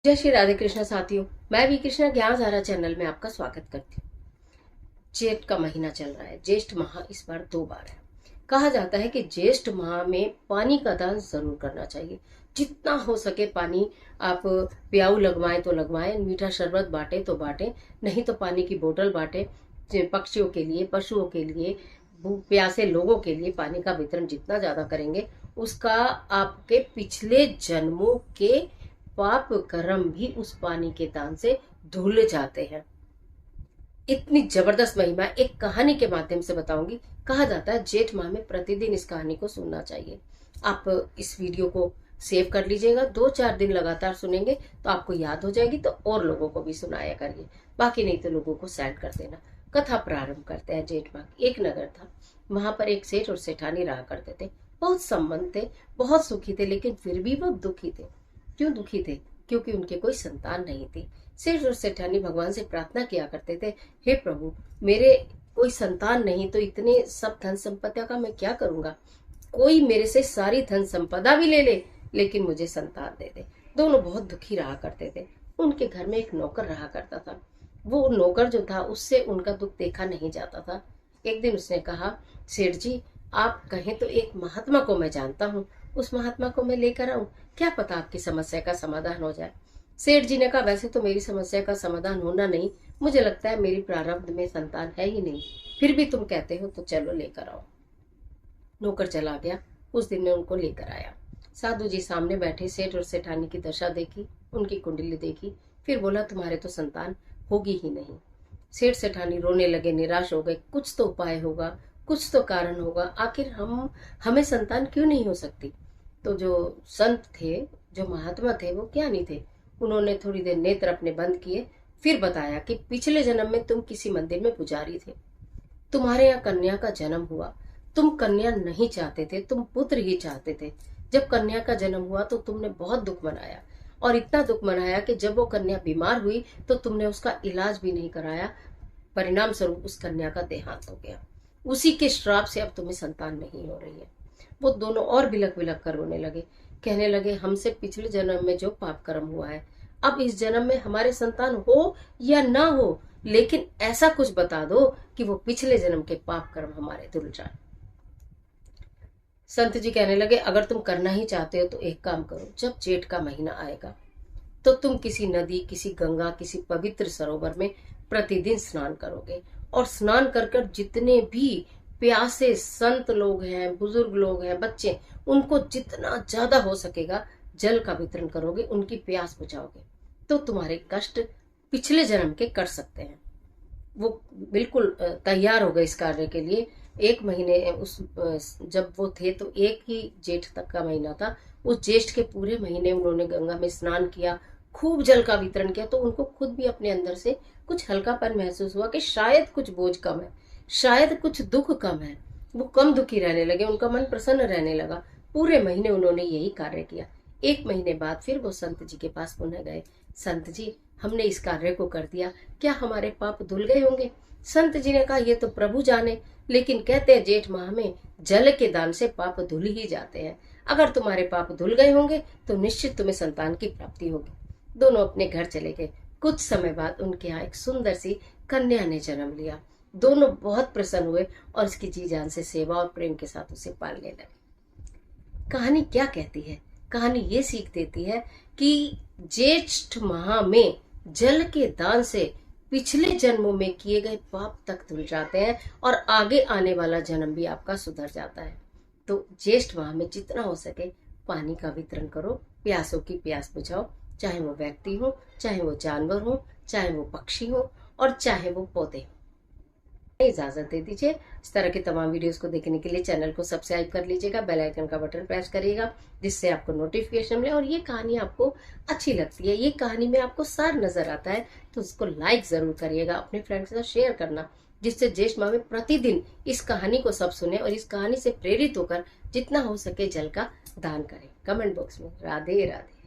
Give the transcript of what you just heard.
जय श्री राधे कृष्ण साथियों। मैं भी कृष्णा ज्ञानधारा चैनल में आपका स्वागत करती हूँ। जेठ का महीना चल रहा है। ज्येष्ठ माह इस बार 2 बार है। कहा जाता है कि ज्येष्ठ माह में पानी का दान जरूर करना चाहिए। जितना हो सके पानी आप प्याऊ लगवाएं तो लगवाएं, मीठा शरबत बांटे तो बांटे, नहीं तो पानी की बोतल बांटे। पक्षियों के लिए, पशुओं के लिए, प्यासे लोगों के लिए पानी का वितरण जितना ज्यादा करेंगे उसका आपके पिछले जन्मों के पाप कर्म भी उस पानी के दान से धुल जाते हैं। इतनी जबरदस्त महिमा एक कहानी के माध्यम से बताऊंगी। कहा जाता है जेठ माह में प्रतिदिन इस कहानी को सुनना चाहिए। आप इस वीडियो को सेव कर लीजिएगा। 2-4 दिन लगातार सुनेंगे तो आपको याद हो जाएगी, तो और लोगों को भी सुनाया करिए। बाकी नहीं तो लोगों को सेंड कर देना। कथा प्रारंभ करते हैं। जेठ माह एक नगर था। वहां पर एक सेठ और सेठानी रहा करते थे। बहुत संबंध थे, बहुत सुखी थे, लेकिन फिर भी वो दुखी थे। क्यों दुखी थे? क्योंकि उनके कोई संतान नहीं थी। सेठ और सेठानी भगवान से प्रार्थना किया करते थे, हे प्रभु, मेरे कोई संतान नहीं तो इतने सब धन संपदा का मैं क्या करूंगा। कोई मेरे से सारी धन संपदा भी ले ले, लेकिन मुझे संतान दे दे। दोनों बहुत दुखी रहा करते थे। उनके घर में एक नौकर रहा करता था। वो नौकर जो था उससे उनका दुख देखा नहीं जाता था। एक दिन उसने कहा, सेठ जी, आप कहें तो एक महात्मा को मैं जानता हूँ, उस महात्मा को मैं लेकर आऊं, क्या पता आपकी समस्या का समाधान हो जाए। सेठ जी ने कहा, वैसे तो मेरी समस्या का समाधान होना नहीं, मुझे लगता है मेरी प्रारब्ध में संतान है ही नहीं, फिर भी तुम कहते हो तो चलो लेकर आओ। नौकर चला गया। उस दिन ने उनको लेकर आया। साधु जी सामने बैठे सेठ और सेठानी की दशा देखी, उनकी कुंडली देखी, फिर बोला, तुम्हारे तो संतान होगी ही नहीं। सेठ सेठानी रोने लगे, निराश हो गए। कुछ तो उपाय होगा, कुछ तो कारण होगा, आखिर हमें संतान क्यों नहीं हो सकती। तो जो संत थे, जो महात्मा थे, वो ज्ञानी थे। उन्होंने थोड़ी देर नेत्र अपने बंद किए, फिर बताया कि पिछले जन्म में तुम किसी मंदिर में पुजारी थे। तुम्हारे यहाँ कन्या का जन्म हुआ। तुम कन्या नहीं चाहते थे, तुम पुत्र ही चाहते थे। जब कन्या का जन्म हुआ तो तुमने बहुत दुख मनाया, और इतना दुख मनाया कि जब वो कन्या बीमार हुई तो तुमने उसका इलाज भी नहीं कराया। परिणाम स्वरूप उस कन्या का देहांत हो गया। उसी के श्राप से अब तुम्हें संतान नहीं हो रही है। वो दोनों और बिलक बिलक कर रोने लगे। कहने लगे, हमसे पिछले जन्म में जो पाप कर्म हुआ है, अब इस जन्म में हमारे संतान हो या ना हो, लेकिन ऐसा कुछ बता दो कि वो पिछले जन्म के पाप कर्म हमारे धुल जाए। संत जी कहने लगे, अगर तुम करना ही चाहते हो तो एक काम करो, जब जेठ का महीना आएगा तो तुम किसी नदी, किसी गंगा, किसी पवित्र सरोवर में प्रतिदिन स्नान करोगे, और स्नान कर कर जितने भी प्यासे संत लोग हैं, बुजुर्ग लोग हैं, बच्चे, उनको जितना ज्यादा हो सकेगा जल का वितरण करोगे, उनकी प्यास बुझाओगे, तो तुम्हारे कष्ट पिछले जन्म के कट सकते हैं। वो बिल्कुल तैयार हो गए इस कार्य के लिए। एक महीने जब वो थे तो एक ही जेठ तक का महीना था। उस ज्येष्ठ के पूरे महीने उन्होंने गंगा में स्नान किया, खूब जल का वितरण किया। तो उनको खुद भी अपने अंदर से कुछ हल्कापन महसूस हुआ कि शायद कुछ बोझ कम है, शायद कुछ दुख कम है। वो कम दुखी रहने लगे, उनका मन प्रसन्न रहने लगा। पूरे महीने उन्होंने यही कार्य किया। एक महीने बाद फिर वो संत जी के पास पुनः गए। संत जी, हमने इस कार्य को कर दिया, क्या हमारे पाप धुल गए होंगे? संत जी ने कहा, ये तो प्रभु जाने, लेकिन कहते हैं जेठ माह में जल के दान से पाप धुल ही जाते हैं। अगर तुम्हारे पाप धुल गए होंगे तो निश्चित तुम्हें संतान की प्राप्ति होगी। दोनों अपने घर चले गए। कुछ समय बाद उनके यहाँ एक सुंदर सी कन्या ने जन्म लिया। दोनों बहुत प्रसन्न हुए और इसकी जी जान से सेवा और प्रेम के साथ उसे पालने लगे। कहानी क्या कहती है? कहानी ये सीख देती है कि ज्येष्ठ माह में जल के दान से पिछले जन्मों में किए गए पाप तक धुल जाते हैं, और आगे आने वाला जन्म भी आपका सुधर जाता है। तो ज्येष्ठ माह में जितना हो सके पानी का वितरण करो, प्यासों की प्यास बुझाओ, चाहे वो व्यक्ति हो, चाहे वो जानवर हो, चाहे वो पक्षी हो, और चाहे वो पौधे हो। इजाजत दे दीजिए। इस तरह के तमाम वीडियोस को देखने के लिए चैनल को सब्सक्राइब कर लीजिएगा, बेल आइकन का बटन प्रेस करिएगा, जिससे आपको नोटिफिकेशन मिले। और ये कहानी आपको अच्छी लगती है, ये कहानी में आपको सार नजर आता है, तो उसको लाइक जरूर करिएगा, अपने फ्रेंड्स के साथ शेयर करना, जिससे ज्येष्ठ माह में प्रतिदिन इस कहानी को सब सुने और इस कहानी से प्रेरित होकर जितना हो सके जल का दान करें। कमेंट बॉक्स में राधे राधे।